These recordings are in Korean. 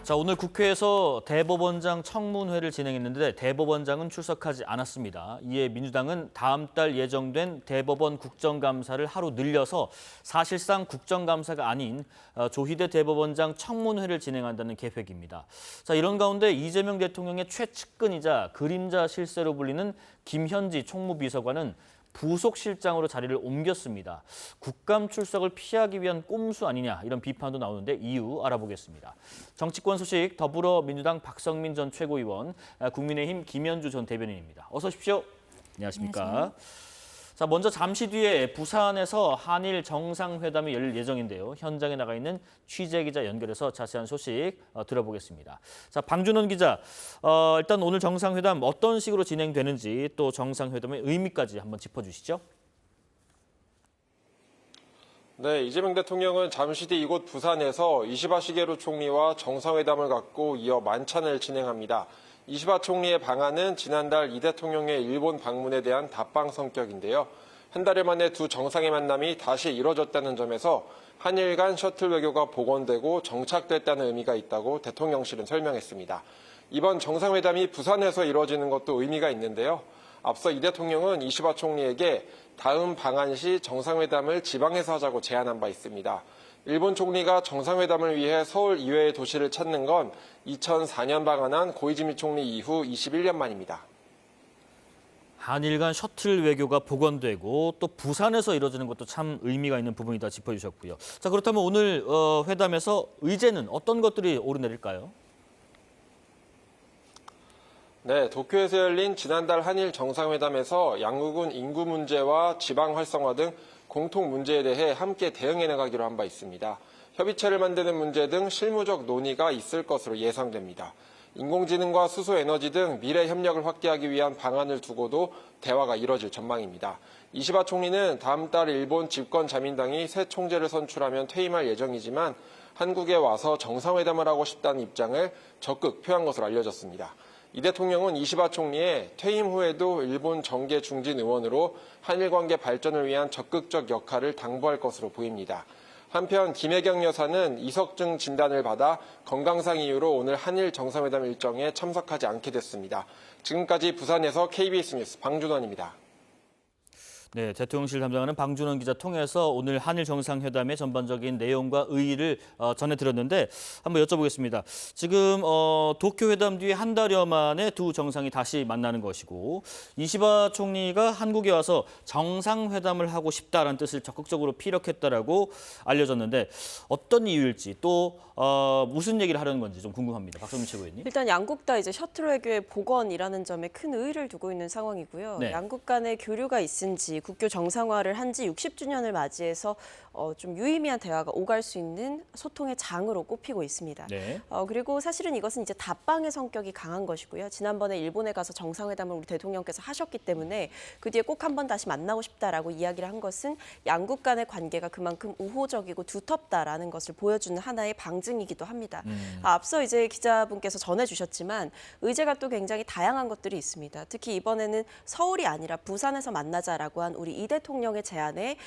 자, 오늘 국회에서 대법원장 청문회를 진행했는데 대법원장은 출석하지 않았습니다. 이에 민주당은 다음 달 예정된 대법원 국정감사를 하루 늘려서 사실상 국정감사가 아닌 조희대 대법원장 청문회를 진행한다는 계획입니다. 자, 이런 가운데 이재명 대통령의 최측근이자 그림자 실세로 불리는 김현지 총무비서관은 부속실장으로 자리를 옮겼습니다. 국감 출석을 피하기 위한 꼼수 아니냐 이런 비판도 나오는데 이유 알아보겠습니다. 정치권 소식 더불어민주당 박성민 전 최고위원, 국민의힘 김현주 전 대변인입니다. 어서 오십시오. 안녕하십니까. 안녕하세요. 자, 먼저 잠시 뒤에 부산에서 한일 정상회담이 열릴 예정인데요. 현장에 나가 있는 취재기자 연결해서 자세한 소식 들어보겠습니다. 자, 방준원 기자, 일단 오늘 정상회담 어떤 식으로 진행되는지 또 정상회담의 의미까지 한번 짚어주시죠. 네, 이재명 대통령은 잠시 뒤 이곳 부산에서 이시바 시게루 총리와 정상회담을 갖고 이어 만찬을 진행합니다. 이시바 총리의 방안은 지난달 이 대통령의 일본 방문에 대한 답방 성격인데요. 한 달 만에 두 정상의 만남이 다시 이뤄졌다는 점에서 한일 간 셔틀 외교가 복원되고 정착됐다는 의미가 있다고 대통령실은 설명했습니다. 이번 정상회담이 부산에서 이뤄지는 것도 의미가 있는데요. 앞서 이 대통령은 이시바 총리에게 다음 방한 시 정상회담을 지방에서 하자고 제안한 바 있습니다. 일본 총리가 정상회담을 위해 서울 이외의 도시를 찾는 건 2004년 방한한 고이즈미 총리 이후 21년 만입니다. 한일 간 셔틀 외교가 복원되고 또 부산에서 이루어지는 것도 참 의미가 있는 부분이다 짚어주셨고요. 자, 그렇다면 오늘 회담에서 의제는 어떤 것들이 오르내릴까요? 네, 도쿄에서 열린 지난달 한일 정상회담에서 양국은 인구 문제와 지방 활성화 등 공통 문제에 대해 함께 대응해 나가기로 한 바 있습니다. 협의체를 만드는 문제 등 실무적 논의가 있을 것으로 예상됩니다. 인공지능과 수소에너지 등 미래 협력을 확대하기 위한 방안을 두고도 대화가 이뤄질 전망입니다. 이시바 총리는 다음 달 일본 집권 자민당이 새 총재를 선출하면 퇴임할 예정이지만 한국에 와서 정상회담을 하고 싶다는 입장을 적극 표한 것으로 알려졌습니다. 이 대통령은 이시바 총리의 퇴임 후에도 일본 정계 중진 의원으로 한일 관계 발전을 위한 적극적 역할을 당부할 것으로 보입니다. 한편 김혜경 여사는 이석증 진단을 받아 건강상 이유로 오늘 한일 정상회담 일정에 참석하지 않게 됐습니다. 지금까지 부산에서 KBS 뉴스 방준원입니다. 네, 대통령실 담당하는 방준원 기자 통해서 오늘 한일 정상회담의 전반적인 내용과 의의를 전해드렸는데 한번 여쭤보겠습니다. 지금 도쿄 회담 뒤에 한 달여 만에 두 정상이 다시 만나는 것이고 이시바 총리가 한국에 와서 정상회담을 하고 싶다라는 뜻을 적극적으로 피력했다라고 알려졌는데 어떤 이유일지 또 무슨 얘기를 하려는 건지 좀 궁금합니다. 박성민 최고위원님. 일단 양국 다 이제 셔틀 외교의 복원이라는 점에 큰 의의를 두고 있는 상황이고요. 네. 양국 간의 교류가 있은지 국교 정상화를 한 지 60주년을 맞이해서 좀 유의미한 대화가 오갈 수 있는 소통의 장으로 꼽히고 있습니다. 네. 그리고 사실은 이것은 이제 답방의 성격이 강한 것이고요. 지난번에 일본에 가서 정상회담을 우리 대통령께서 하셨기 때문에 그 뒤에 꼭 한번 다시 만나고 싶다라고 이야기를 한 것은 양국 간의 관계가 그만큼 우호적이고 두텁다라는 것을 보여주는 하나의 방증이기도 합니다. 앞서 이제 기자분께서 전해주셨지만 의제가 또 굉장히 다양한 것들이 있습니다. 특히 이번에는 서울이 아니라 부산에서 만나자라고 한 우리 이 대통령의 제안에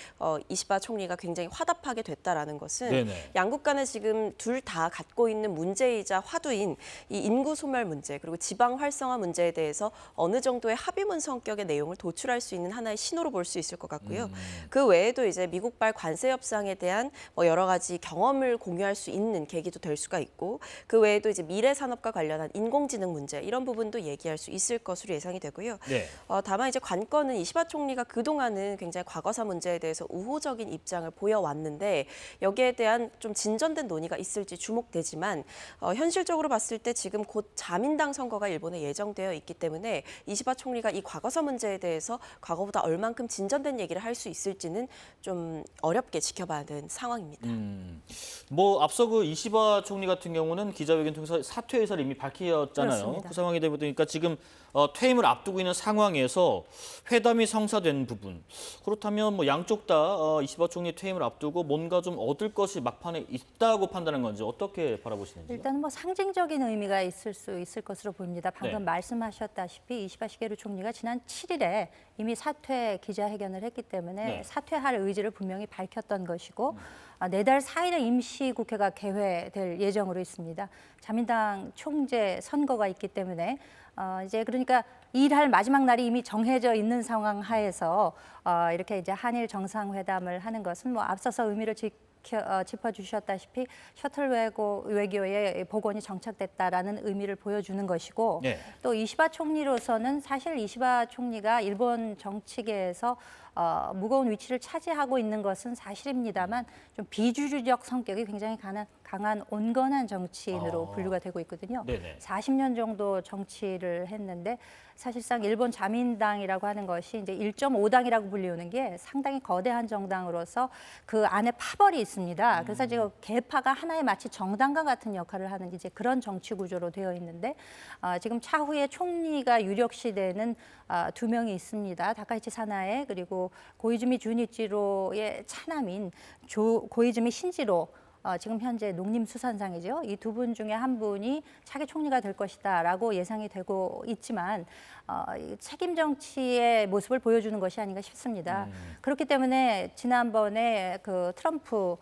이시바 총리가 굉장히 화답하게 됐다라는 것은 네네. 양국 간에 지금 둘 다 갖고 있는 문제이자 화두인 이 인구 소멸 문제 그리고 지방 활성화 문제에 대해서 어느 정도의 합의문 성격의 내용을 도출할 수 있는 하나의 신호로 볼 수 있을 것 같고요. 그 외에도 이제 미국발 관세 협상에 대한 여러 가지 경험을 공유할 수 있는 계기도 될 수가 있고 그 외에도 이제 미래 산업과 관련한 인공지능 문제 이런 부분도 얘기할 수 있을 것으로 예상이 되고요. 네. 다만 이제 관건은 이시바 총리가 그동안은 굉장히 과거사 문제에 대해서 우호적인 입장을 보여왔는데 여기에 대한 좀 진전된 논의가 있을지 주목되지만 현실적으로 봤을 때 지금 곧 자민당 선거가 일본에 예정되어 있기 때문에 이시바 총리가 이 과거사 문제에 대해서 과거보다 얼만큼 진전된 얘기를 할 수 있을지는 좀 어렵게 지켜봐야 되는 상황입니다. 뭐 앞서 그 이시바 총리 같은 경우는 기자회견 통해서 사퇴 의사를 이미 밝혔잖아요. 그렇습니다. 그 상황이 되다 보니까 지금 퇴임을 앞두고 있는 상황에서 회담이 성사된 부분. 그렇다면 뭐 양쪽 다 이시바 총리 퇴임을 앞두고 뭔가 좀 얻을 것이 막판에 있다고 판단한 건지 어떻게 바라보시는지요? 일단 뭐 상징적인 의미가 있을 수 있을 것으로 보입니다. 방금 네. 말씀하셨다시피 이시바 시게루 총리가 지난 7일에 이미 사퇴 기자회견을 했기 때문에 네. 사퇴할 의지를 분명히 밝혔던 것이고 내달 4일에 임시국회가 개회될 예정으로 있습니다. 자민당 총재 선거가 있기 때문에 이제 그러니까 일할 마지막 날이 이미 정해져 있는 상황 하에서 이렇게 이제 한일 정상회담을 하는 것은 뭐 앞서서 의미를 짚어주셨다시피 셔틀 외교의 복원이 정착됐다라는 의미를 보여주는 것이고 네. 또 이시바 총리로서는 사실 이시바 총리가 일본 정치계에서 무거운 위치를 차지하고 있는 것은 사실입니다만 좀 비주류적 성격이 굉장히 강한 온건한 정치인으로 분류가 되고 있거든요. 네네. 40년 정도 정치를 했는데 사실상 일본 자민당이라고 하는 것이 이제 1.5당이라고 불리우는 게 상당히 거대한 정당으로서 그 안에 파벌이 있습니다. 그래서 지금 개파가 하나의 마치 정당과 같은 역할을 하는 이제 그런 정치 구조로 되어 있는데 지금 차후에 총리가 유력시되는 두 명이 있습니다. 다카이치 사나에 그리고 고이즈미 주니치로의 차남인 고이즈미 신지로 지금 현재 농림수산상이죠. 이 두 분 중에 한 분이 차기 총리가 될 것이다라고 예상이 되고 있지만 책임 정치의 모습을 보여주는 것이 아닌가 싶습니다. 그렇기 때문에 지난번에 그 트럼프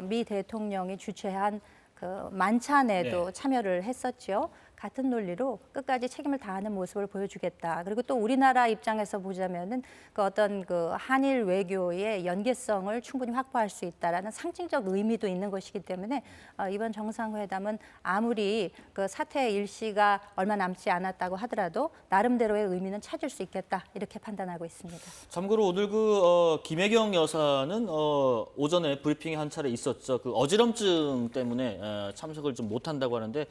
미 대통령이 주최한 그 만찬에도 네. 참여를 했었죠. 같은 논리로 끝까지 책임을 다하는 모습을 보여주겠다. 그리고 또 우리나라 입장에서 보자면은 그 어떤 그 한일 외교의 연계성을 충분히 확보할 수 있다라는 상징적 의미도 있는 것이기 때문에 이번 정상회담은 아무리 그 사퇴 일시가 얼마 남지 않았다고 하더라도 나름대로의 의미는 찾을 수 있겠다 이렇게 판단하고 있습니다. 참고로 오늘 김혜경 여사는 오전에 브리핑이 한 차례 있었죠. 그 어지럼증 때문에 참석을 좀 못한다고 하는데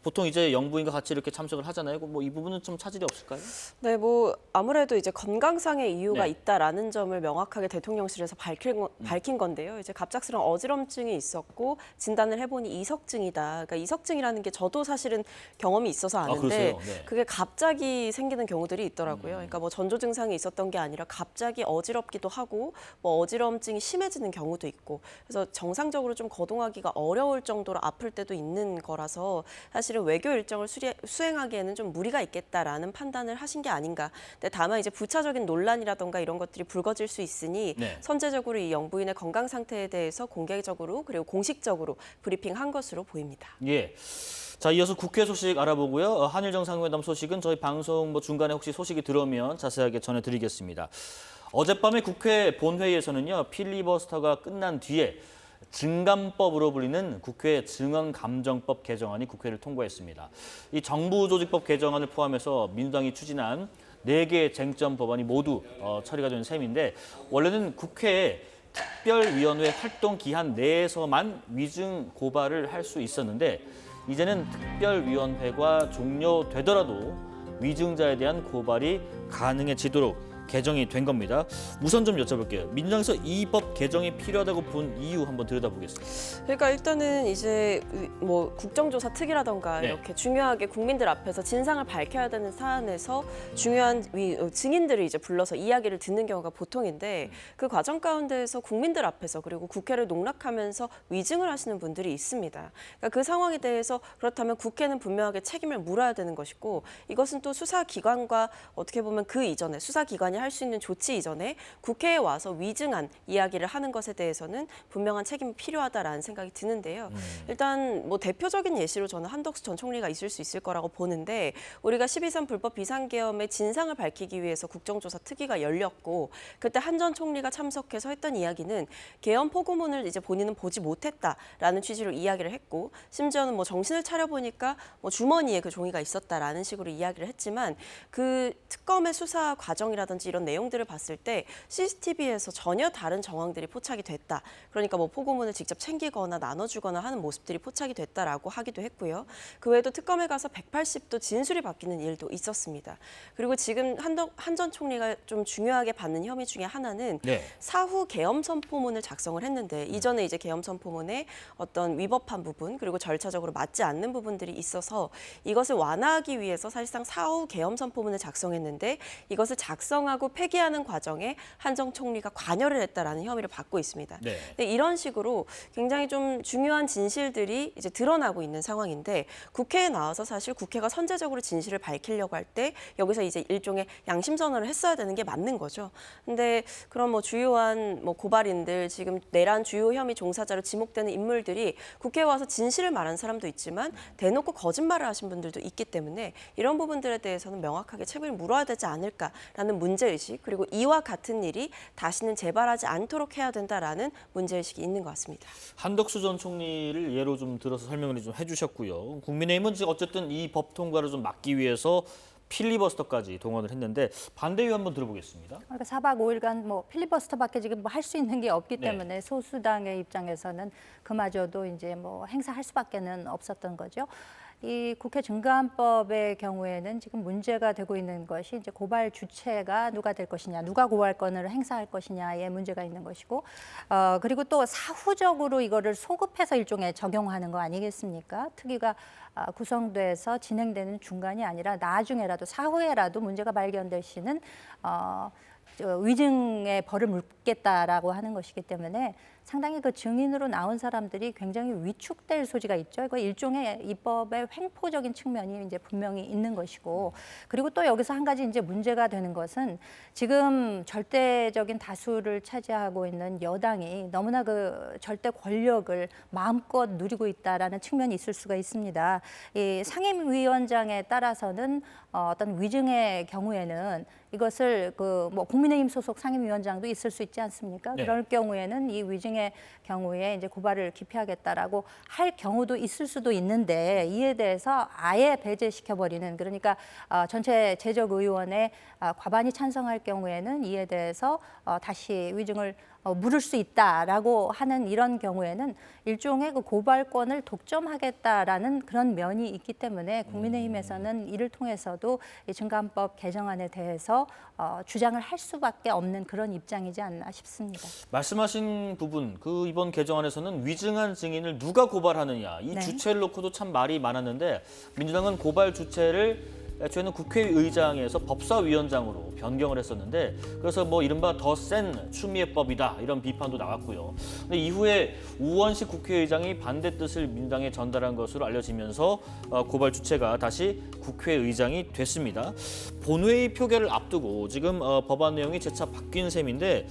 보통 이제 영부인과 같이 이렇게 참석을 하잖아요. 뭐 이 부분은 좀 차질이 없을까요? 네, 뭐 아무래도 이제 건강상의 이유가 네. 있다라는 점을 명확하게 대통령실에서 밝힌 건데요. 이제 갑작스러운 어지럼증이 있었고 진단을 해보니 이석증이다. 그러니까 이석증이라는 게 저도 사실은 경험이 있어서 아는데 그러세요? 네. 그게 갑자기 생기는 경우들이 있더라고요. 그러니까 뭐 전조 증상이 있었던 게 아니라 갑자기 어지럽기도 하고 뭐 어지럼증이 심해지는 경우도 있고 그래서 정상적으로 좀 거동하기가 어려울 정도로 아플 때도 있는 거라서 사실은 외교 일정을 수행하기에는 좀 무리가 있겠다라는 판단을 하신 게 아닌가. 근데 다만 이제 부차적인 논란이라던가 이런 것들이 불거질 수 있으니 네. 선제적으로 이 영부인의 건강 상태에 대해서 공개적으로 그리고 공식적으로 브리핑한 것으로 보입니다. 예. 자, 이어서 국회 소식 알아보고요. 한일 정상회담 소식은 저희 방송 중간에 혹시 소식이 들어오면 자세하게 전해드리겠습니다. 어젯밤에 국회 본회의에서는요, 필리버스터가 끝난 뒤에 증감법으로 불리는 국회 증언감정법 개정안이 국회를 통과했습니다. 이 정부조직법 개정안을 포함해서 민주당이 추진한 4개의 쟁점 법안이 모두 처리가 된 셈인데 원래는 국회에 특별위원회 활동 기한 내에서만 위증 고발을 할 수 있었는데 이제는 특별위원회가 종료되더라도 위증자에 대한 고발이 가능해지도록 개정이 된 겁니다. 우선 좀 여쭤볼게요. 민주당에서 이 법 개정이 필요하다고 본 이유 한번 들여다보겠습니다. 그러니까 일단은 이제 뭐 국정조사 특위라던가 네. 이렇게 중요하게 국민들 앞에서 진상을 밝혀야 되는 사안에서 중요한 증인들을 이제 불러서 이야기를 듣는 경우가 보통인데 그 과정 가운데에서 국민들 앞에서 그리고 국회를 농락하면서 위증을 하시는 분들이 있습니다. 그러니까 그 상황에 대해서 그렇다면 국회는 분명하게 책임을 물어야 되는 것이고 이것은 또 수사기관과 어떻게 보면 그 이전에 수사기관이 할 수 있는 조치 이전에 국회에 와서 위증한 이야기를 하는 것에 대해서는 분명한 책임이 필요하다라는 생각이 드는데요. 일단 뭐 대표적인 예시로 저는 한덕수 전 총리가 있을 수 있을 거라고 보는데 우리가 12.3 불법 비상계엄의 진상을 밝히기 위해서 국정조사 특위가 열렸고 그때 한 전 총리가 참석해서 했던 이야기는 계엄 포고문을 이제 본인은 보지 못했다라는 취지로 이야기를 했고 심지어는 뭐 정신을 차려보니까 뭐 주머니에 그 종이가 있었다라는 식으로 이야기를 했지만 그 특검의 수사 과정이라든지 이런 내용들을 봤을 때 CCTV에서 전혀 다른 정황들이 포착이 됐다. 그러니까 뭐 포고문을 직접 챙기거나 나눠주거나 하는 모습들이 포착이 됐다라고 하기도 했고요. 그 외에도 특검에 가서 180도 진술이 바뀌는 일도 있었습니다. 그리고 지금 한 전 총리가 좀 중요하게 받는 혐의 중에 하나는 네. 사후 계엄 선포문을 작성을 했는데 이전에 이제 계엄 선포문에 어떤 위법한 부분 그리고 절차적으로 맞지 않는 부분들이 있어서 이것을 완화하기 위해서 사실상 사후 계엄 선포문을 작성했는데 이것을 작성하고 제정하고 폐기하는 과정에 한정 총리가 관여를 했다라는 혐의를 받고 있습니다. 네. 근데 이런 식으로 굉장히 좀 중요한 진실들이 이제 드러나고 있는 상황인데 국회에 나와서 사실 국회가 선제적으로 진실을 밝히려고 할 때 여기서 이제 일종의 양심 선언을 했어야 되는 게 맞는 거죠. 근데 그런 뭐 주요한 뭐 고발인들 지금 내란 주요 혐의 종사자로 지목되는 인물들이 국회에 와서 진실을 말한 사람도 있지만 대놓고 거짓말을 하신 분들도 있기 때문에 이런 부분들에 대해서는 명확하게 책임을 물어야 되지 않을까라는 문제의식 그리고 이와 같은 일이 다시는 재발하지 않도록 해야 된다라는 문제의식이 있는 것 같습니다. 한덕수 전 총리를 예로 좀 들어서 설명을 좀 해주셨고요. 국민의힘은 지금 어쨌든 이 법 통과를 좀 막기 위해서 필리버스터까지 동원을 했는데 반대 이유 한번 들어보겠습니다. 그러니까 4박 5일간 뭐 필리버스터밖에 지금 뭐 할 수 있는 게 없기 네. 때문에 소수당의 입장에서는 그마저도 이제 뭐 행사할 수밖에는 없었던 거죠. 이 국회 증감법의 경우에는 지금 문제가 되고 있는 것이 이제 고발 주체가 누가 될 것이냐, 누가 고발권을 행사할 것이냐의 문제가 있는 것이고, 그리고 또 사후적으로 이거를 소급해서 일종의 적용하는 거 아니겠습니까? 특위가 구성돼서 진행되는 중간이 아니라 나중에라도 사후에라도 문제가 발견될 시는 위증의 벌을 물겠다라고 하는 것이기 때문에 상당히 그 증인으로 나온 사람들이 굉장히 위축될 소지가 있죠. 이거 일종의 입법의 횡포적인 측면이 이제 분명히 있는 것이고, 그리고 또 여기서 한 가지 이제 문제가 되는 것은 지금 절대적인 다수를 차지하고 있는 여당이 너무나 그 절대 권력을 마음껏 누리고 있다라는 측면이 있을 수가 있습니다. 이 상임위원장에 따라서는 어떤 위증의 경우에는 이것을 그 뭐 국민의힘 소속 상임위원장도 있을 수 있지 않습니까? 네. 그럴 경우에는 이 위증의 경우에 이제 고발을 기피하겠다라고 할 경우도 있을 수도 있는데 이에 대해서 아예 배제시켜 버리는, 그러니까 전체 제적의원의 과반이 찬성할 경우에는 이에 대해서 다시 위증을 물을 수 있다라고 하는 이런 경우에는 일종의 그 고발권을 독점하겠다라는 그런 면이 있기 때문에 국민의힘에서는 이를 통해서도 이 증감법 개정안에 대해서 주장을 할 수밖에 없는 그런 입장이지 않나 싶습니다. 말씀하신 부분, 그 이번 개정안에서는 위증한 증인을 누가 고발하느냐 이 네. 주체를 놓고도 참 말이 많았는데 민주당은 고발 주체를 애초에는 국회의장에서 법사위원장으로 변경을 했었는데 그래서 뭐 이른바 더 센 추미애법이다 이런 비판도 나왔고요. 근데 이후에 우원식 국회의장이 반대 뜻을 민주당에 전달한 것으로 알려지면서 고발 주체가 다시 국회의장이 됐습니다. 본회의 표결을 앞두고 지금 법안 내용이 재차 바뀐 셈인데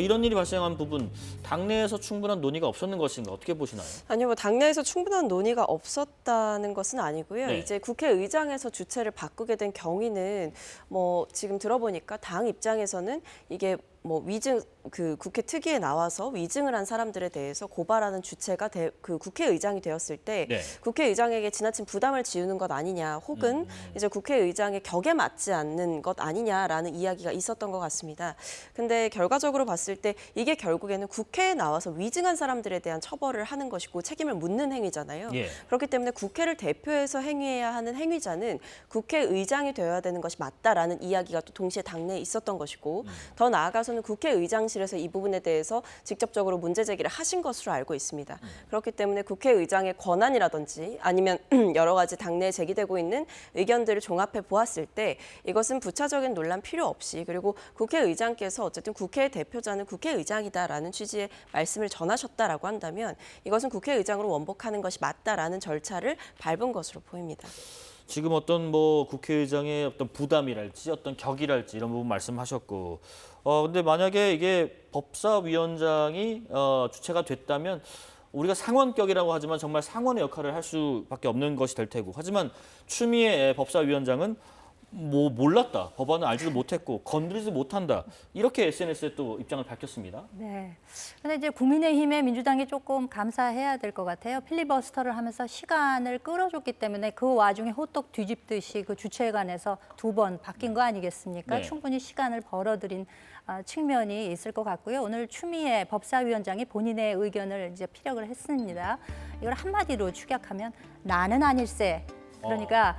이런 일이 발생한 부분 당내에서 충분한 논의가 없었는 것인가 어떻게 보시나요? 아니요, 뭐 당내에서 충분한 논의가 없었다는 것은 아니고요. 네. 이제 국회의장에서 주체를 바꾸게 된 경위는 뭐 지금 들어보니까 당 입장에서는 이게 뭐 위증 그 국회 특위에 나와서 위증을 한 사람들에 대해서 고발하는 주체가 그 국회의장이 되었을 때 네. 국회의장에게 지나친 부담을 지우는 것 아니냐, 혹은 이제 국회의장의 격에 맞지 않는 것 아니냐라는 이야기가 있었던 것 같습니다. 근데 결과적으로 봤을 때 이게 결국에는 국회에 나와서 위증한 사람들에 대한 처벌을 하는 것이고 책임을 묻는 행위잖아요. 예. 그렇기 때문에 국회를 대표해서 행위해야 하는 행위자는 국회의장이 되어야 되는 것이 맞다라는 이야기가 또 동시에 당내에 있었던 것이고 더 나아가서는 국회의장실에서 이 부분에 대해서 직접적으로 문제 제기를 하신 것으로 알고 있습니다. 그렇기 때문에 국회의장의 권한이라든지 아니면 여러 가지 당내에 제기되고 있는 의견들을 종합해 보았을 때 이것은 부차적인 논란 필요 없이, 그리고 국회의장께서 어쨌든 국회의 대표자는 국회의장이다라는 취지의 말씀을 전하셨다라고 한다면 이것은 국회의장으로 원복하는 것이 맞다라는 절차를 밟은 것으로 보입니다. 지금 어떤 뭐 국회의장의 어떤 부담이랄지 어떤 격이랄지 이런 부분 말씀하셨고 근데 만약에 이게 법사위원장이 주체가 됐다면 우리가 상원격이라고 하지만 정말 상원의 역할을 할 수밖에 없는 것이 될 테고, 하지만 추미애 법사위원장은 뭐 몰랐다, 법안을 알지도 못했고 건드리지 못한다, 이렇게 SNS에 또 입장을 밝혔습니다. 네. 근데 이제 국민의힘에 민주당이 조금 감사해야 될 것 같아요. 필리버스터를 하면서 시간을 끌어줬기 때문에 그 와중에 호떡 뒤집듯이 그 주체관에서 2번 바뀐 거 아니겠습니까? 네. 충분히 시간을 벌어들인 측면이 있을 것 같고요. 오늘 추미애 법사위원장이 본인의 의견을 이제 피력을 했습니다. 이걸 한마디로 축약하면 나는 아닐세. 그러니까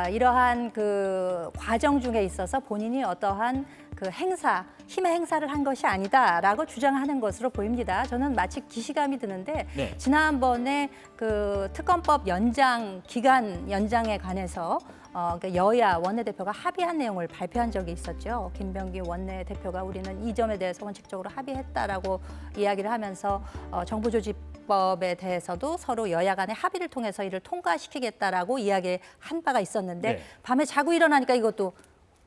이러한 그 과정 중에 있어서 본인이 어떠한 그 행사, 힘의 행사를 한 것이 아니다라고 주장하는 것으로 보입니다. 저는 마치 기시감이 드는데 네. 지난번에 그 특검법 연장 기간 연장에 관해서 그러니까 여야 원내대표가 합의한 내용을 발표한 적이 있었죠. 김병기 원내대표가 우리는 이 점에 대해서 원칙적으로 합의했다라고 이야기를 하면서 정부조직법에 대해서도 서로 여야 간의 합의를 통해서 이를 통과시키겠다라고 이야기한 바가 있었는데 네. 밤에 자고 일어나니까 이것도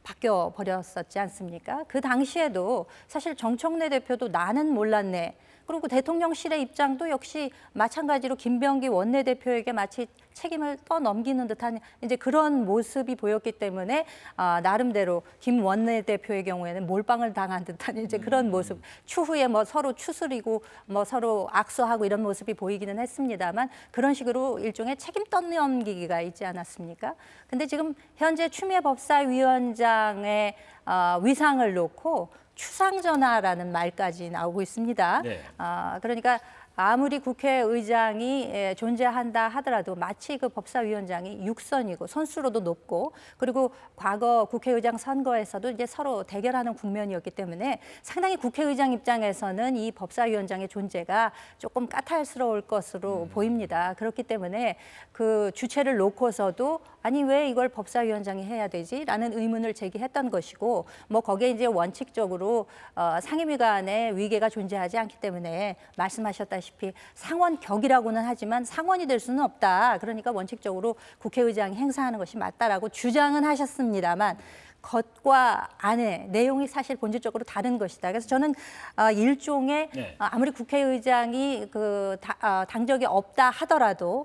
바뀌어 버렸었지 않습니까? 그 당시에도 사실 정청래 대표도 나는 몰랐네. 그리고 대통령실의 입장도 역시 마찬가지로 김병기 원내대표에게 마치 책임을 떠넘기는 듯한 이제 그런 모습이 보였기 때문에 나름대로 김 원내대표의 경우에는 몰빵을 당한 듯한 이제 그런 모습, 추후에 뭐 서로 추스리고 뭐 서로 악수하고 이런 모습이 보이기는 했습니다만 그런 식으로 일종의 책임 떠넘기기가 있지 않았습니까? 근데 지금 현재 추미애 법사위원장의 위상을 놓고 추상전화라는 말까지 나오고 있습니다. 네. 그러니까 아무리 국회의장이 존재한다 하더라도 마치 그 법사위원장이 육선이고 선수로도 높고 그리고 과거 국회의장 선거에서도 이제 서로 대결하는 국면이었기 때문에 상당히 국회의장 입장에서는 이 법사위원장의 존재가 조금 까탈스러울 것으로 보입니다. 그렇기 때문에 그 주체를 놓고서도 아니 왜 이걸 법사위원장이 해야 되지라는 의문을 제기했던 것이고 뭐 거기에 이제 원칙적으로 상임위 간의 위계가 존재하지 않기 때문에 말씀하셨다시피 상원격이라고는 하지만 상원이 될 수는 없다. 그러니까 원칙적으로 국회의장이 행사하는 것이 맞다라고 주장은 하셨습니다만 겉과 안의 내용이 사실 본질적으로 다른 것이다. 그래서 저는 일종의 네. 아무리 국회의장이 그 당적이 없다 하더라도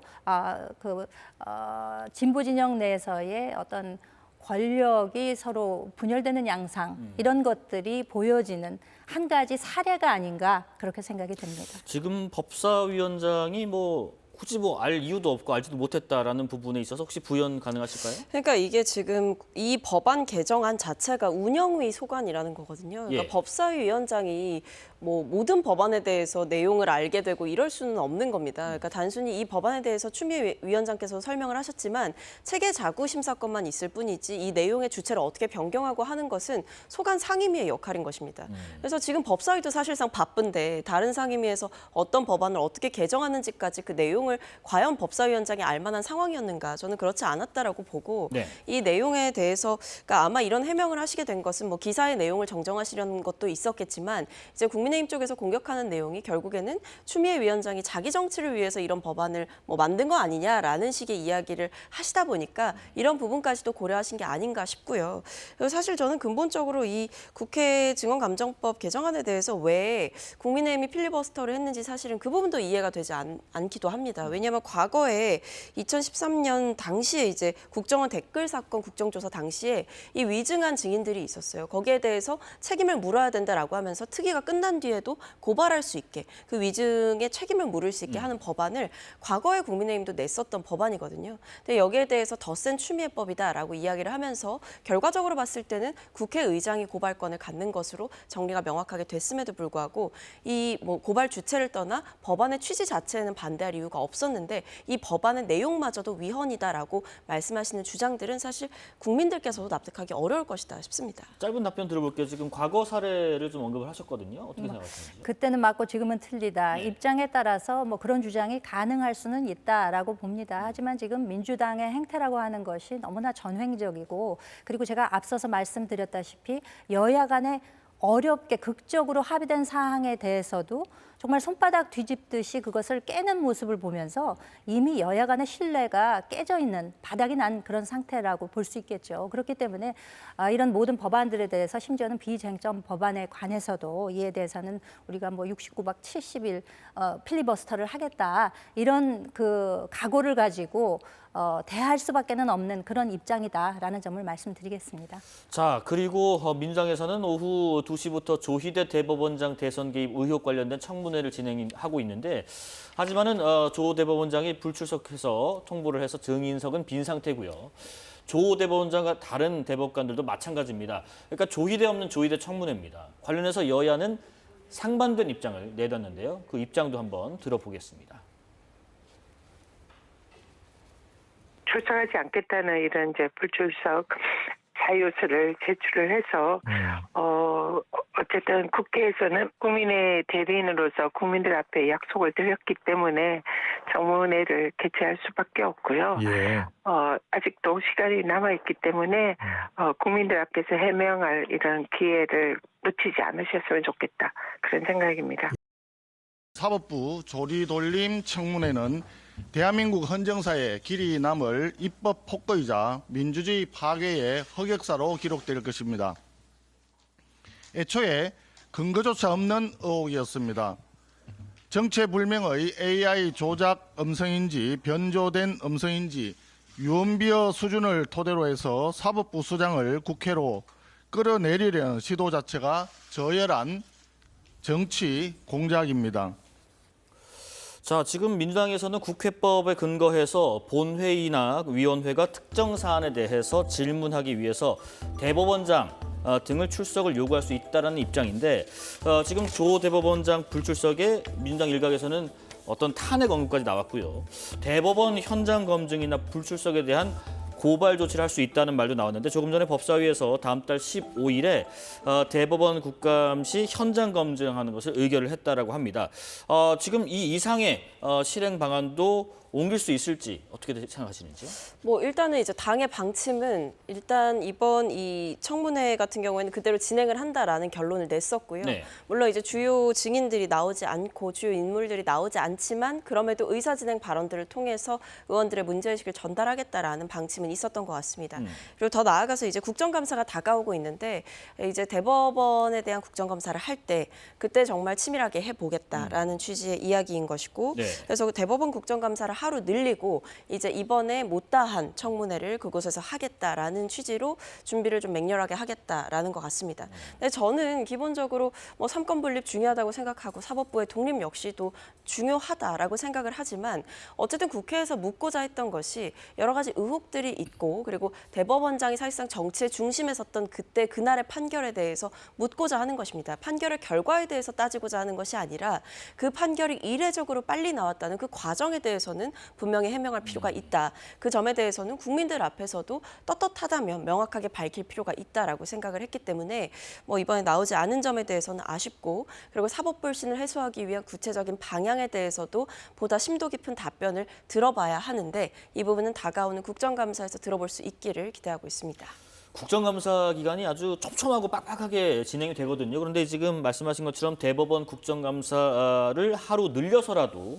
진보 진영 내에서의 어떤 권력이 서로 분열되는 양상 이런 것들이 보여지는 한 가지 사례가 아닌가 그렇게 생각이 듭니다. 지금 법사위원장이 뭐 굳이 뭐 알 이유도 없고 알지도 못했다라는 부분에 있어서 혹시 부연 가능하실까요? 그러니까 이게 지금 이 법안 개정안 자체가 운영위 소관이라는 거거든요. 그러니까 예. 법사위원장이 뭐 모든 법안에 대해서 내용을 알게 되고 이럴 수는 없는 겁니다. 그러니까 단순히 이 법안에 대해서 추미애 위원장께서 설명을 하셨지만 체계 자구 심사권만 있을 뿐이지 이 내용의 주체를 어떻게 변경하고 하는 것은 소관 상임위의 역할인 것입니다. 그래서 지금 법사위도 사실상 바쁜데 다른 상임위에서 어떤 법안을 어떻게 개정하는지까지 그 내용을 과연 법사위원장이 알 만한 상황이었는가? 저는 그렇지 않았다라고 보고 네. 이 내용에 대해서 그러니까 아마 이런 해명을 하시게 된 것은 뭐 기사의 내용을 정정하시려는 것도 있었겠지만 이제 국민의힘 쪽에서 공격하는 내용이 결국에는 추미애 위원장이 자기 정치를 위해서 이런 법안을 뭐 만든 거 아니냐라는 식의 이야기를 하시다 보니까 이런 부분까지도 고려하신 게 아닌가 싶고요. 그리고 사실 저는 근본적으로 이 국회 증언감정법 개정안에 대해서 왜 국민의힘이 필리버스터를 했는지 사실은 그 부분도 이해가 되지 않기도 합니다. 왜냐하면 과거에 2013년 당시에 이제 국정원 댓글 사건 국정조사 당시에 이 위증한 증인들이 있었어요. 거기에 대해서 책임을 물어야 된다라고 하면서 특위가 끝난 뒤에도 고발할 수 있게 그 위증의 책임을 물을 수 있게 하는 법안을 과거에 국민의힘도 냈었던 법안이거든요. 근데 여기에 대해서 더 센 추미애법이다라고 이야기를 하면서 결과적으로 봤을 때는 국회의장이 고발권을 갖는 것으로 정리가 명확하게 됐음에도 불구하고 이 뭐 고발 주체를 떠나 법안의 취지 자체에는 반대할 이유가 없었는데 이 법안의 내용마저도 위헌이다라고 말씀하시는 주장들은 사실 국민들께서도 납득하기 어려울 것이다 싶습니다. 짧은 답변 들어볼게요. 지금 과거 사례를 좀 언급을 하셨거든요. 어떻게 생각하시는지? 그때는 맞고 지금은 틀리다. 네. 입장에 따라서 뭐 그런 주장이 가능할 수는 있다라고 봅니다. 하지만 지금 민주당의 행태라고 하는 것이 너무나 전횡적이고 그리고 제가 앞서서 말씀드렸다시피 여야 간에 어렵게 극적으로 합의된 사항에 대해서도 정말 손바닥 뒤집듯이 그것을 깨는 모습을 보면서 이미 여야 간의 신뢰가 깨져 있는 바닥이 난 그런 상태라고 볼 수 있겠죠. 그렇기 때문에 이런 모든 법안들에 대해서 심지어는 비쟁점 법안에 관해서도 이에 대해서는 우리가 뭐 69박 70일 필리버스터를 하겠다 이런 그 각오를 가지고 대할 수밖에는 없는 그런 입장이다라는 점을 말씀드리겠습니다. 자, 그리고 민주당에서는 오후 2시부터 조희대 대법원장 대선 개입 의혹 관련된 청문회를 진행하고 있는데 하지만은 조 대법원장이 불출석해서 통보를 해서 증인석은 빈 상태고요. 조 대법원장과 다른 대법관들도 마찬가지입니다. 그러니까 조희대 없는 조희대 청문회입니다. 관련해서 여야는 상반된 입장을 내놨는데요. 그 입장도 한번 들어보겠습니다. 출석하지 않겠다는 이런 이제 불출석 사유서를 제출을 해서 어쨌든 국회에서는 국민의 대리인으로서 국민들 앞에 약속을 드렸기 때문에 청문회를 개최할 수밖에 없고요. 예. 아직도 시간이 남아 있기 때문에 국민들 앞에서 해명할 이런 기회를 놓치지 않으셨으면 좋겠다, 그런 생각입니다. 사법부 조리돌림 청문회는 대한민국 헌정사에 길이 남을 입법 폭거이자 민주주의 파괴의 흑역사로 기록될 것입니다. 애초에 근거조차 없는 의혹이었습니다. 정체불명의 AI 조작 음성인지 변조된 음성인지 유언비어 수준을 토대로 해서 사법부 수장을 국회로 끌어내리려는 시도 자체가 저열한 정치 공작입니다. 자, 지금 민주당에서는 국회법에 근거해서 본회의나 위원회가 특정 사안에 대해서 질문하기 위해서 대법원장 등을 출석을 요구할 수 있다는 입장인데 지금 조 대법원장 불출석에 민주당 일각에서는 어떤 탄핵 언급까지 나왔고요. 대법원 현장 검증이나 불출석에 대한 고발 조치를 할 수 있다는 말도 나왔는데 조금 전에 법사위에서 다음 달 15일에 대법원 국감시 현장 검증하는 것을 의결을 했다라고 합니다. 지금 이 이상의 실행 방안도 옮길 수 있을지 어떻게 생각하시는지요? 뭐 일단은 이제 당의 방침은 일단 이번 이 청문회 같은 경우에는 그대로 진행을 한다라는 결론을 냈었고요. 네. 물론 이제 주요 증인들이 나오지 않고 주요 인물들이 나오지 않지만 그럼에도 의사진행 발언들을 통해서 의원들의 문제의식을 전달하겠다라는 방침은 있었던 것 같습니다. 그리고 더 나아가서 이제 국정감사가 다가오고 있는데 이제 대법원에 대한 국정감사를 할 때 그때 정말 치밀하게 해보겠다라는 취지의 이야기인 것이고 네. 그래서 그 대법원 국정감사를 하루 늘리고 이제 이번에 못다한 청문회를 그곳에서 하겠다라는 취지로 준비를 좀 맹렬하게 하겠다라는 것 같습니다. 근데 저는 기본적으로 뭐 삼권 분립 중요하다고 생각하고 사법부의 독립 역시도 중요하다라고 생각을 하지만 어쨌든 국회에서 묻고자 했던 것이 여러 가지 의혹들이 있고 그리고 대법원장이 사실상 정치의 중심에 섰던 그때 그날의 판결에 대해서 묻고자 하는 것입니다. 판결의 결과에 대해서 따지고자 하는 것이 아니라 그 판결이 이례적으로 빨리 나왔다는 그 과정에 대해서는 분명히 해명할 필요가 있다. 그 점에 대해서는 국민들 앞에서도 떳떳하다면 명확하게 밝힐 필요가 있다라고 생각을 했기 때문에 뭐 이번에 나오지 않은 점에 대해서는 아쉽고 그리고 사법 불신을 해소하기 위한 구체적인 방향에 대해서도 보다 심도 깊은 답변을 들어봐야 하는데 이 부분은 다가오는 국정감사에서 들어볼 수 있기를 기대하고 있습니다. 국정감사 기간이 아주 촘촘하고 빡빡하게 진행이 되거든요. 그런데 지금 말씀하신 것처럼 대법원 국정감사를 하루 늘려서라도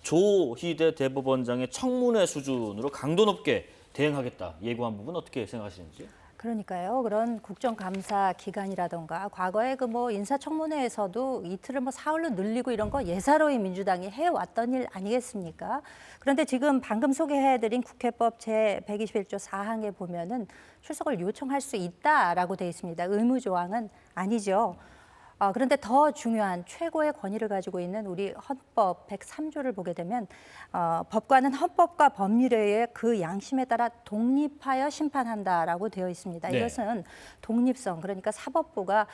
조희대 대법원장의 청문회 수준으로 강도 높게 대응하겠다 예고한 부분 어떻게 생각하시는지요? 그러니까요. 그런 국정감사 기간이라던가 과거에 그 뭐 인사청문회에서도 이틀을 뭐 사흘로 늘리고 이런 거 예사로이 민주당이 해왔던 일 아니겠습니까? 그런데 지금 방금 소개해드린 국회법 제121조 4항에 보면은 출석을 요청할 수 있다라고 돼 있습니다. 의무 조항은 아니죠. 그런데 더 중요한 최고의 권위를 가지고 있는 우리 헌법 103조를 보게 되면 법관은 헌법과 법률에 그 양심에 따라 독립하여 심판한다라고 되어 있습니다. 네. 이것은 독립성, 그러니까 사법부가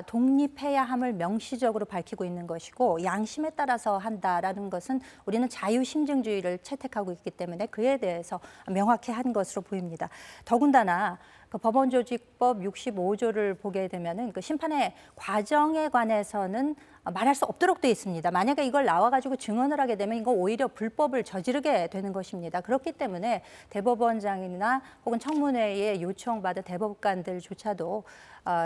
독립해야 함을 명시적으로 밝히고 있는 것이고 양심에 따라서 한다라는 것은 우리는 자유심증주의를 채택하고 있기 때문에 그에 대해서 명확히 한 것으로 보입니다. 더군다나 그 법원조직법 65조를 보게 되면은 그 심판의 과정에 관해서는 말할 수 없도록 되어 있습니다. 만약에 이걸 나와가지고 증언을 하게 되면 이거 오히려 불법을 저지르게 되는 것입니다. 그렇기 때문에 대법원장이나 혹은 청문회에 요청받은 대법관들조차도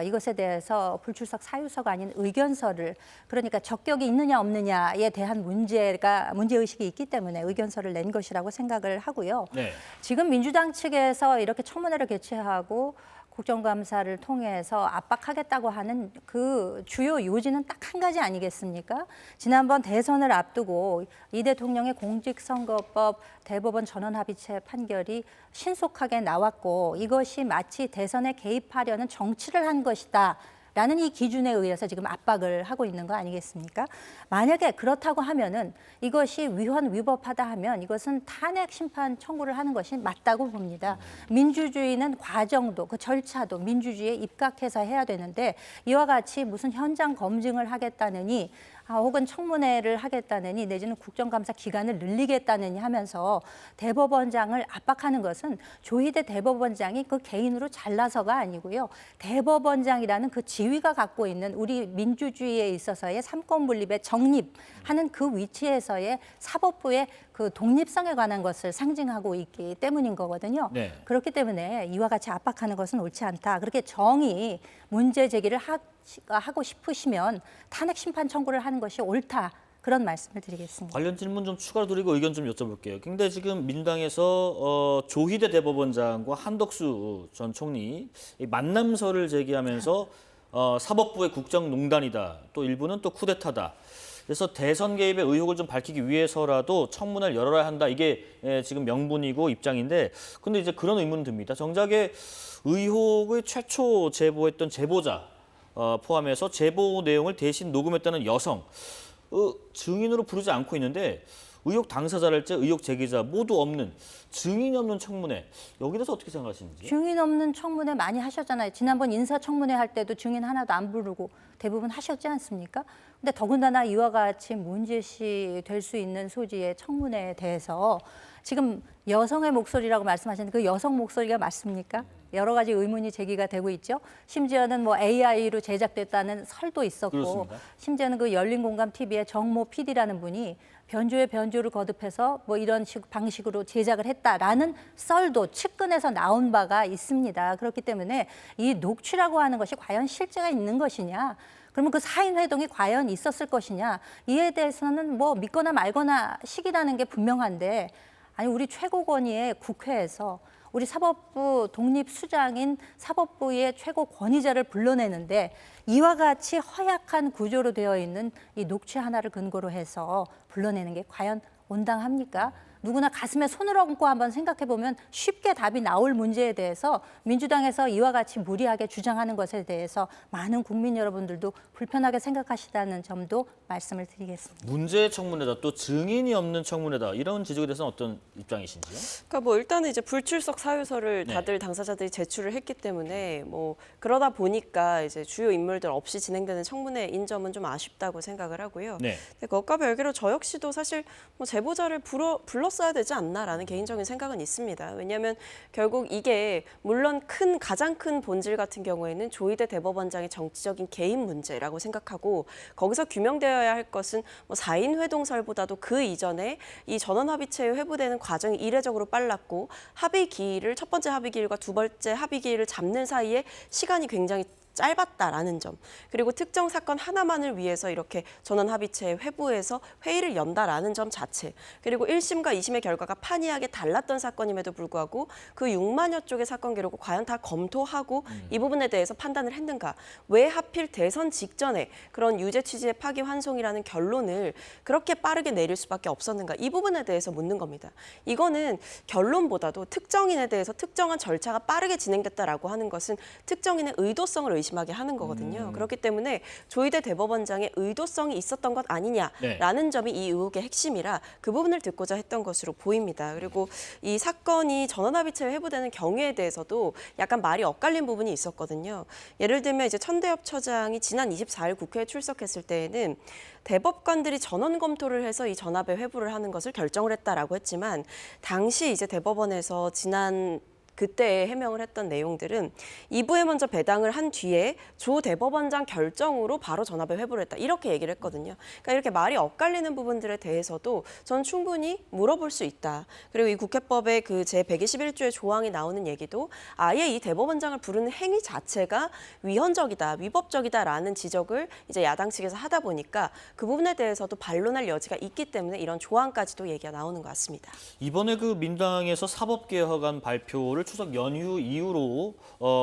이것에 대해서 불출석 사유서가 아닌 의견서를 그러니까 적격이 있느냐 없느냐에 대한 문제의식이 있기 때문에 의견서를 낸 것이라고 생각을 하고요. 네. 지금 민주당 측에서 이렇게 청문회를 개최하고 국정감사를 통해서 압박하겠다고 하는 그 주요 요지는 딱 한 가지 아니겠습니까? 지난번 대선을 앞두고 이 대통령의 공직선거법 대법원 전원합의체 판결이 신속하게 나왔고 이것이 마치 대선에 개입하려는 정치를 한 것이다. 라는 이 기준에 의해서 지금 압박을 하고 있는 거 아니겠습니까? 만약에 그렇다고 하면은 이것이 위헌위법하다 하면 이것은 탄핵 심판 청구를 하는 것이 맞다고 봅니다. 민주주의는 과정도 그 절차도 민주주의에 입각해서 해야 되는데 이와 같이 무슨 현장 검증을 하겠다느니 혹은 청문회를 하겠다느니 내지는 국정감사 기간을 늘리겠다느니 하면서 대법원장을 압박하는 것은 조희대 대법원장이 그 개인으로 잘나서가 아니고요. 대법원장이라는 그 지위가 갖고 있는 우리 민주주의에 있어서의 삼권 분립의 정립하는 그 위치에서의 사법부의 그 독립성에 관한 것을 상징하고 있기 때문인 거거든요. 네. 그렇기 때문에 이와 같이 압박하는 것은 옳지 않다. 그렇게 정의 문제 제기를 하고 싶으시면 탄핵 심판 청구를 하는 것이 옳다. 그런 말씀을 드리겠습니다. 관련 질문 좀 추가로 드리고 의견 좀 여쭤볼게요. 근데 지금 민주당에서 조희대 대법원장과 한덕수 전 총리 이 만남설을 제기하면서 사법부의 국정농단이다. 또 일부는 또 쿠데타다. 그래서 대선 개입의 의혹을 좀 밝히기 위해서라도 청문회를 열어야 한다. 이게 지금 명분이고 입장인데, 근데 이제 그런 의문은 듭니다. 정작에 의혹을 최초 제보했던 제보자 포함해서 제보 내용을 대신 녹음했다는 여성 증인으로 부르지 않고 있는데 의혹 당사자랄지 의혹 제기자 모두 없는 증인이 없는 청문회 여기에 대해서 어떻게 생각하시는지? 증인 없는 청문회 많이 하셨잖아요. 지난번 인사청문회 할 때도 증인 하나도 안 부르고 대부분 하셨지 않습니까? 근데 더군다나 이와 같이 문제시 될 수 있는 소지의 청문회에 대해서 지금 여성의 목소리라고 말씀하셨는데 그 여성 목소리가 맞습니까? 여러 가지 의문이 제기가 되고 있죠. 심지어는 뭐 AI로 제작됐다는 설도 있었고, 그렇습니다. 심지어는 그 열린공감 TV의 정모 PD라는 분이 변조에 변조를 거듭해서 뭐 이런 방식으로 제작을 했다라는 썰도 측근에서 나온 바가 있습니다. 그렇기 때문에 이 녹취라고 하는 것이 과연 실제가 있는 것이냐, 그러면 그 사인 회동이 과연 있었을 것이냐, 이에 대해서는 뭐 믿거나 말거나 식이라는 게 분명한데, 아니 우리 최고 권위의 국회에서 우리 사법부 독립수장인 사법부의 최고 권위자를 불러내는데 이와 같이 허약한 구조로 되어 있는 이 녹취 하나를 근거로 해서 불러내는 게 과연 온당합니까? 누구나 가슴에 손을 얹고 한번 생각해 보면 쉽게 답이 나올 문제에 대해서 민주당에서 이와 같이 무리하게 주장하는 것에 대해서 많은 국민 여러분들도 불편하게 생각하시다는 점도 말씀을 드리겠습니다. 문제의 청문회다, 또 증인이 없는 청문회다 이런 지적에 대해서는 어떤 입장이신지요? 그러니까 뭐 일단은 이제 불출석 사유서를 네. 다들 당사자들이 제출을 했기 때문에 뭐 그러다 보니까 이제 주요 인물들 없이 진행되는 청문회인 점은 좀 아쉽다고 생각을 하고요. 네. 근데 그것과 별개로 저 역시도 사실 뭐 제보자를 불렀어야 되지 않나라는 개인적인 생각은 있습니다. 왜냐하면 결국 이게 물론 가장 큰 본질 같은 경우에는 조희대 대법원장의 정치적인 개인 문제라고 생각하고 거기서 규명되어야 할 것은 뭐 4인 회동설보다도 그 이전에 이 전원합의체에 회부되는 과정이 이례적으로 빨랐고 합의 기일을 첫 번째 합의 기일과 두 번째 합의 기일을 잡는 사이에 시간이 굉장히 짧았다라는 점, 그리고 특정 사건 하나만을 위해서 이렇게 전원합의체에 회부해서 회의를 연다라는 점 자체, 그리고 1심과 2심의 결과가 판이하게 달랐던 사건임에도 불구하고 그 6만여 쪽의 사건 기록을 과연 다 검토하고 이 부분에 대해서 판단을 했는가, 왜 하필 대선 직전에 그런 유죄 취지의 파기환송이라는 결론을 그렇게 빠르게 내릴 수밖에 없었는가, 이 부분에 대해서 묻는 겁니다. 이거는 결론보다도 특정인에 대해서 특정한 절차가 빠르게 진행됐다라고 하는 것은 특정인의 의도성을 의심하게 하는 거거든요. 그렇기 때문에 조희대 대법원장의 의도성이 있었던 것 아니냐라는 점이 이 의혹의 핵심이라 그 부분을 듣고자 했던 것으로 보입니다. 그리고 이 사건이 전원합의체에 회부되는 경우에 대해서도 약간 말이 엇갈린 부분이 있었거든요. 예를 들면 이제 천대엽 처장이 지난 24일 국회에 출석했을 때에는 대법관들이 전원 검토를 해서 이 전합의 회부를 하는 것을 결정을 했다라고 했지만 당시 이제 대법원에서 그때 해명을 했던 내용들은 2부에 먼저 배당을 한 뒤에 조 대법원장 결정으로 바로 전합에 회부를 했다. 이렇게 얘기를 했거든요. 그러니까 이렇게 말이 엇갈리는 부분들에 대해서도 전 충분히 물어볼 수 있다. 그리고 이 국회법의 그 제121조의 조항이 나오는 얘기도 아예 이 대법원장을 부르는 행위 자체가 위헌적이다, 위법적이다라는 지적을 이제 야당 측에서 하다 보니까 그 부분에 대해서도 반론할 여지가 있기 때문에 이런 조항까지도 얘기가 나오는 것 같습니다. 이번에 그 민당에서 사법개혁안 발표를 추석 연휴 이후로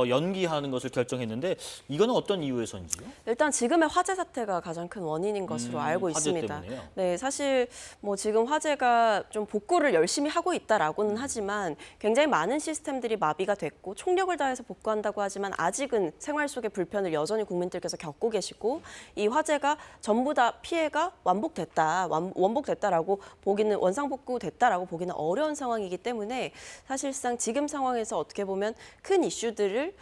연기하는 것을 결정했는데 이거는 어떤 이유에서인지요? 일단 지금의 화재 사태가 가장 큰 원인인 것으로 알고 화재 있습니다. 때문에요? 네, 사실 뭐 지금 화재가 좀 복구를 열심히 하고 있다라고는 하지만 굉장히 많은 시스템들이 마비가 됐고 총력을 다해서 복구한다고 하지만 아직은 생활 속의 불편을 여전히 국민들께서 겪고 계시고 이 화재가 전부 다 피해가 원복됐다라고 보기는 원상복구됐다라고 보기는 어려운 상황이기 때문에 사실상 지금 상황 상황에서 어떻게 보면 큰 이슈들을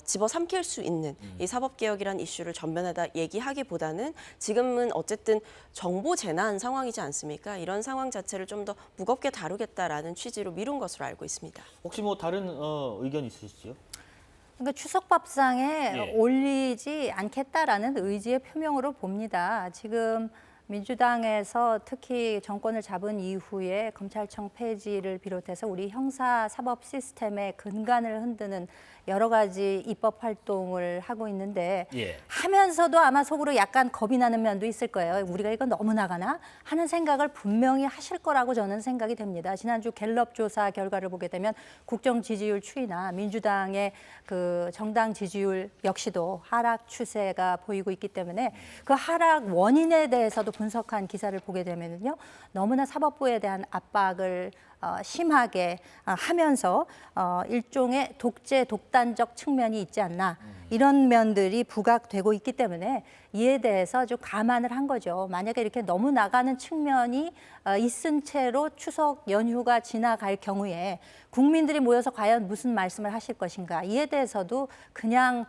집어삼킬 수 있는 이 사법개혁이란 이슈를 전면에다 얘기하기보다는 지금은 어쨌든 정보 재난 상황이지 않습니까? 이런 상황 자체를 좀 더 무겁게 다루겠다라는 취지로 미룬 것으로 알고 있습니다. 혹시 뭐 다른 의견 있으시죠? 그러니까 추석밥상에 예. 올리지 않겠다라는 의지의 표명으로 봅니다. 지금 민주당에서 특히 정권을 잡은 이후에 검찰청 폐지를 비롯해서 우리 형사 사법 시스템의 근간을 흔드는 여러 가지 입법 활동을 하고 있는데 예. 하면서도 아마 속으로 약간 겁이 나는 면도 있을 거예요. 우리가 이거 너무 나가나 하는 생각을 분명히 하실 거라고 저는 생각이 됩니다. 지난주 갤럽 조사 결과를 보게 되면 국정 지지율 추이나 민주당의 그 정당 지지율 역시도 하락 추세가 보이고 있기 때문에 그 하락 원인에 대해서도 분석한 기사를 보게 되면요, 너무나 사법부에 대한 압박을 심하게 하면서 일종의 독재 독단적 측면이 있지 않나, 이런 면들이 부각되고 있기 때문에 이에 대해서 좀 감안을 한 거죠. 만약에 이렇게 너무 나가는 측면이 있은 채로 추석 연휴가 지나갈 경우에 국민들이 모여서 과연 무슨 말씀을 하실 것인가, 이에 대해서도 그냥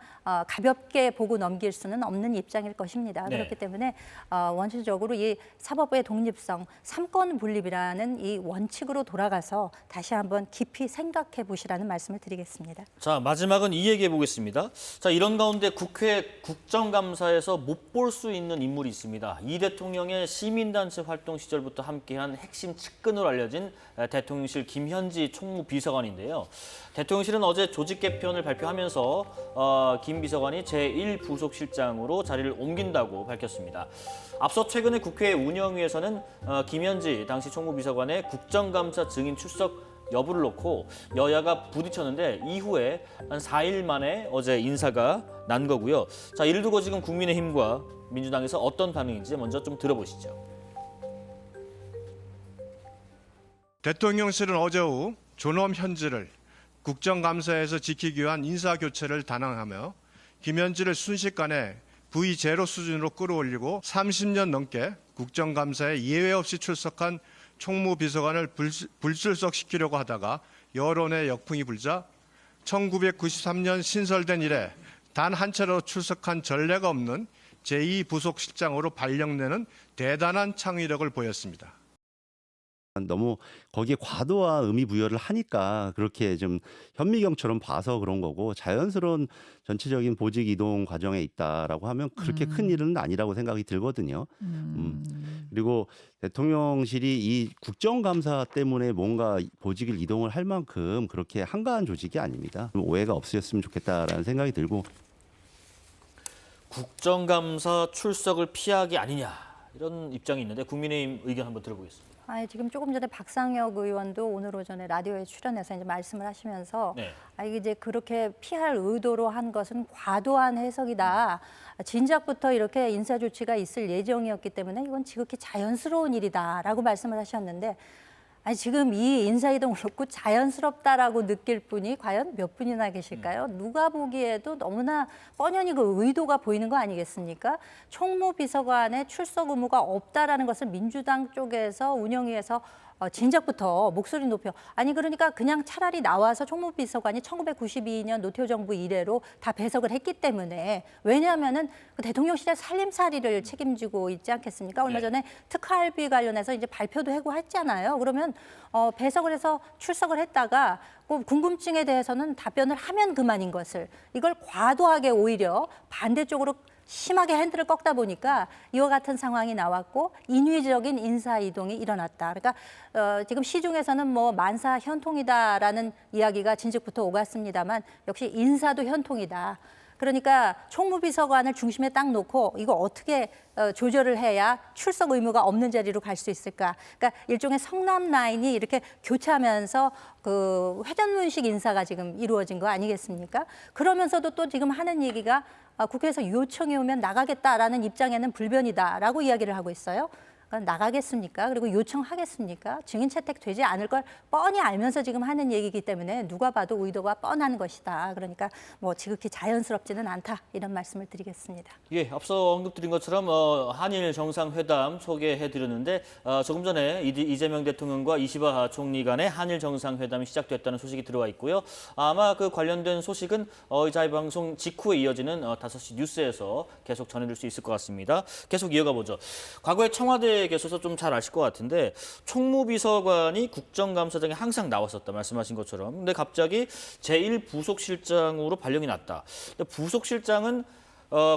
가볍게 보고 넘길 수는 없는 입장일 것입니다. 네. 그렇기 때문에 원칙적으로 이 사법부의 독립성, 삼권 분립이라는 이 원칙으로 돌아가서 다시 한번 깊이 생각해 보시라는 말씀을 드리겠습니다. 자, 마지막은 이 얘기해 보겠습니다. 자, 이런 가운데 국회 국정감사에서 못 볼 수 있는 인물이 있습니다. 이 대통령의 시민단체 활동 시절부터 함께한 핵심 측근으로 알려진 대통령실 김현지 총무비서관인데요. 대통령실은 어제 조직 개편을 발표하면서 김 비서관이 제1부속실장으로 자리를 옮긴다고 밝혔습니다. 앞서 최근에 국회 운영위에서는 김현지 당시 총무비서관의 국정감사 증인 출석 여부를 놓고 여야가 부딪혔는데 이후에 한 4일 만에 어제 인사가 난 거고요. 자, 이를 두고 지금 국민의힘과 민주당에서 어떤 반응인지 먼저 좀 들어보시죠. 대통령실은 어제 오후 존엄 현지를 국정감사에서 지키기 위한 인사교체를 단행하며 김현지를 순식간에 V0 수준으로 끌어올리고 30년 넘게 국정감사에 예외 없이 출석한 총무비서관을 불출석시키려고 하다가 여론의 역풍이 불자 1993년 신설된 이래 단 한 차례로 출석한 전례가 없는 제2부속실장으로 발령내는 대단한 창의력을 보였습니다. 너무 거기에 과도한 의미 부여를 하니까 그렇게 좀 현미경처럼 봐서 그런 거고, 자연스러운 전체적인 보직 이동 과정에 있다라고 하면 그렇게 큰 일은 아니라고 생각이 들거든요. 그리고 대통령실이 이 국정감사 때문에 뭔가 보직을 이동을 할 만큼 그렇게 한가한 조직이 아닙니다. 오해가 없으셨으면 좋겠다라는 생각이 들고. 국정감사 출석을 피하기 아니냐, 이런 입장이 있는데 국민의힘 의견 한번 들어보겠습니다. 지금 조금 전에 박상혁 의원도 오늘 오전에 라디오에 출연해서 이제 말씀을 하시면서 네. 이게 이제 그렇게 피할 의도로 한 것은 과도한 해석이다. 진작부터 이렇게 인사 조치가 있을 예정이었기 때문에 이건 지극히 자연스러운 일이다라고 말씀을 하셨는데, 지금 이 인사이동을 놓고 자연스럽다라고 느낄 분이 과연 몇 분이나 계실까요? 누가 보기에도 너무나 뻔연히 그 의도가 보이는 거 아니겠습니까? 총무비서관의 출석 의무가 없다라는 것을 민주당 쪽에서 운영위에서 진작부터 목소리 높여, 그러니까 그냥 차라리 나와서 총무비서관이 1992년 노태우 정부 이래로 다 배석을 했기 때문에, 왜냐하면은 그 대통령실의 살림살이를 책임지고 있지 않겠습니까? 얼마 전에 특활비 관련해서 이제 발표도 하고 했잖아요. 그러면 배석을 해서 출석을 했다가 그 궁금증에 대해서는 답변을 하면 그만인 것을, 이걸 과도하게 오히려 반대쪽으로 심하게 핸들을 꺾다 보니까 이와 같은 상황이 나왔고 인위적인 인사 이동이 일어났다. 그러니까 지금 시중에서는 뭐 만사 현통이다라는 이야기가 진즉부터 오갔습니다만 역시 인사도 현통이다. 그러니까 총무비서관을 중심에 딱 놓고 이거 어떻게 조절을 해야 출석 의무가 없는 자리로 갈 수 있을까? 그러니까 일종의 성남 라인이 이렇게 교차하면서 그 회전문식 인사가 지금 이루어진 거 아니겠습니까? 그러면서도 또 지금 하는 얘기가 국회에서 요청이 오면 나가겠다라는 입장에는 불변이다라고 이야기를 하고 있어요. 그러니까 나가겠습니까? 그리고 요청하겠습니까? 증인 채택되지 않을 걸 뻔히 알면서 지금 하는 얘기이기 때문에 누가 봐도 의도가 뻔한 것이다. 그러니까 뭐 지극히 자연스럽지는 않다. 이런 말씀을 드리겠습니다. 예, 앞서 언급드린 것처럼 한일 정상회담 소개해드렸는데 조금 전에 이재명 대통령과 이시바 총리 간의 한일 정상회담이 시작됐다는 소식이 들어와 있고요. 아마 그 관련된 소식은 저희 방송 직후에 이어지는 5시 뉴스에서 계속 전해드릴 수 있을 것 같습니다. 계속 이어가 보죠. 과거에 청와대에 계셔서 좀 잘 아실 것 같은데 총무비서관이 국정감사장에 항상 나왔었다 말씀하신 것처럼. 근데 갑자기 제1부속실장으로 발령이 났다. 근데 부속실장은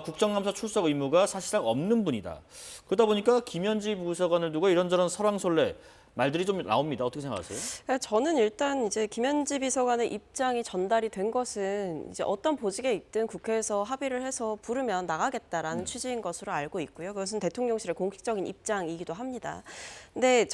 국정감사 출석 의무가 사실상 없는 분이다. 그러다 보니까 김현지 부서관을 두고 이런저런 설왕설래 말들이 좀 나옵니다. 어떻게 생각하세요? 저는 일단 이제 김현지 비서관의 입장이 전달이 된 것은 이제 어떤 보직에 있든 국회에서 합의를 해서 부르면 나가겠다라는 취지인 것으로 알고 있고요. 그것은 대통령실의 공식적인 입장이기도 합니다. 근데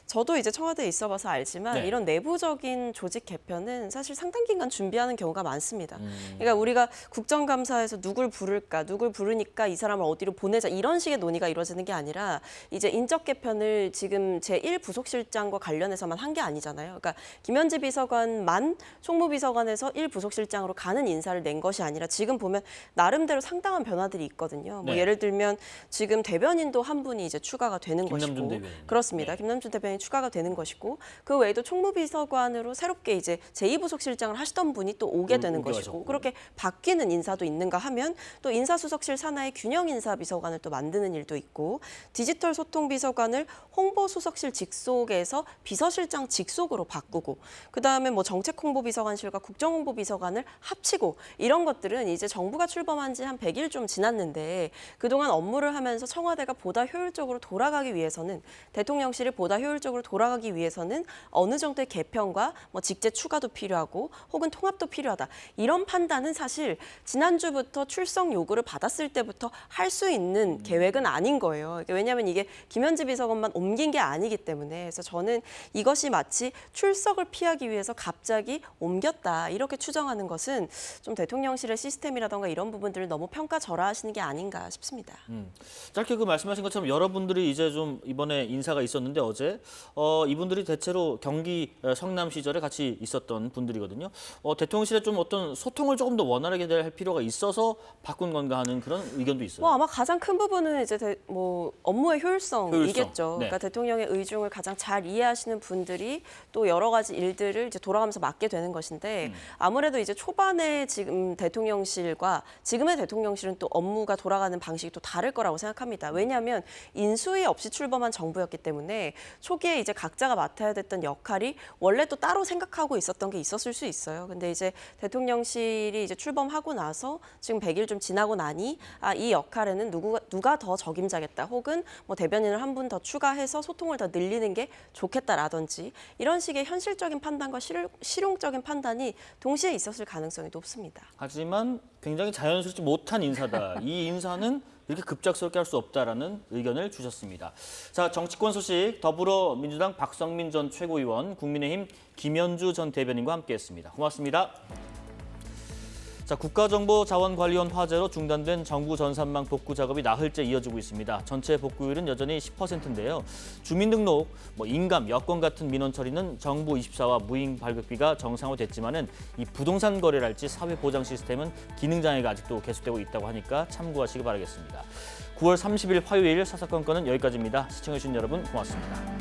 저도 이제 청와대에 있어봐서 알지만 네. 이런 내부적인 조직 개편은 사실 상당 기간 준비하는 경우가 많습니다. 그러니까 우리가 국정감사에서 누굴 부를까, 누굴 부르니까 이 사람을 어디로 보내자 이런 식의 논의가 이루어지는 게 아니라 이제 인적 개편을 지금 제1부속실장과 관련해서만 한 게 아니잖아요. 그러니까 김현지 비서관만 총무비서관에서 1부속실장으로 가는 인사를 낸 것이 아니라 지금 보면 나름대로 상당한 변화들이 있거든요. 뭐 네. 예를 들면 지금 대변인도 한 분이 이제 추가가 되는 김남준 것이고 대변인. 그렇습니다. 네. 김남준 대변인이 추가가 되는 것이고 그 외에도 총무비서관으로 새롭게 이제 제2부속실장을 하시던 분이 또 오게 되는 오게 것이고 하셨고. 그렇게 바뀌는 인사도 있는가 하면 또 인사수석실 산하의 균형인사비서관을 또 만드는 일도 있고 디지털 소통비서관을 홍보수석실 직속에서 비서실장 직속으로 바꾸고 그다음에 뭐 정책홍보비서관실과 국정홍보비서관을 합치고 이런 것들은 이제 정부가 출범한 지 한 100일 좀 지났는데 그동안 업무를 하면서 청와대가 보다 효율적으로 돌아가기 위해서는 대통령실이 보다 효율적으로 돌아가기 위해서는 어느 정도의 개편과 뭐 직제 추가도 필요하고 혹은 통합도 필요하다. 이런 판단은 사실 지난주부터 출석 요구를 받았을 때부터 할 수 있는 계획은 아닌 거예요. 그러니까 왜냐하면 이게 김현지 비서관만 옮긴 게 아니기 때문에 그래서 저는 이것이 마치 출석을 피하기 위해서 갑자기 옮겼다 이렇게 추정하는 것은 좀 대통령실의 시스템이라던가 이런 부분들을 너무 평가절하하시는 게 아닌가 싶습니다. 짧게 그 말씀하신 것처럼 여러분들이 이제 좀 이번에 인사가 있었는데 어제 이분들이 대체로 경기 성남 시절에 같이 있었던 분들이거든요. 대통령실에 좀 어떤 소통을 조금 더 원활하게 할 필요가 있어서 바꾼 건가 하는 그런 의견도 있어요. 뭐 아마 가장 큰 부분은 이제 업무의 효율성이겠죠. 효율성. 네. 그러니까 대통령의 의중을 가장 잘 이해하시는 분들이 또 여러 가지 일들을 이제 돌아가면서 맡게 되는 것인데 아무래도 이제 초반에 지금 대통령실과 지금의 대통령실은 또 업무가 돌아가는 방식이 또 다를 거라고 생각합니다. 왜냐하면 인수위 없이 출범한 정부였기 때문에 초기에 이제 각자가 맡아야 됐던 역할이 원래 또 따로 생각하고 있었던 게 있었을 수 있어요. 근데 이제 대통령실이 이제 출범하고 나서 지금 100일 좀 지나고 나니 이 역할에는 누가 더 적임자겠다 혹은 뭐 대변인을 한 분 더 추가해서 소통을 더 늘리는 게 좋겠다라든지 이런 식의 현실적인 판단과 실용적인 판단이 동시에 있었을 가능성이 높습니다. 하지만 굉장히 자연스럽지 못한 인사다. 이 인사는 이렇게 급작스럽게 할 수 없다라는 의견을 주셨습니다. 자, 정치권 소식 더불어민주당 박성민 전 최고위원, 국민의힘 김현주 전 대변인과 함께했습니다. 고맙습니다. 자, 국가정보자원관리원 화재로 중단된 정부 전산망 복구 작업이 나흘째 이어지고 있습니다. 전체 복구율은 여전히 10%인데요. 주민등록, 인감, 여권 같은 민원 처리는 정부24와 무인 발급비가 정상화됐지만은 이 부동산 거래랄지 사회 보장 시스템은 기능 장애가 아직도 계속되고 있다고 하니까 참고하시기 바라겠습니다. 9월 30일 화요일 사사건건은 여기까지입니다. 시청해주신 여러분 고맙습니다.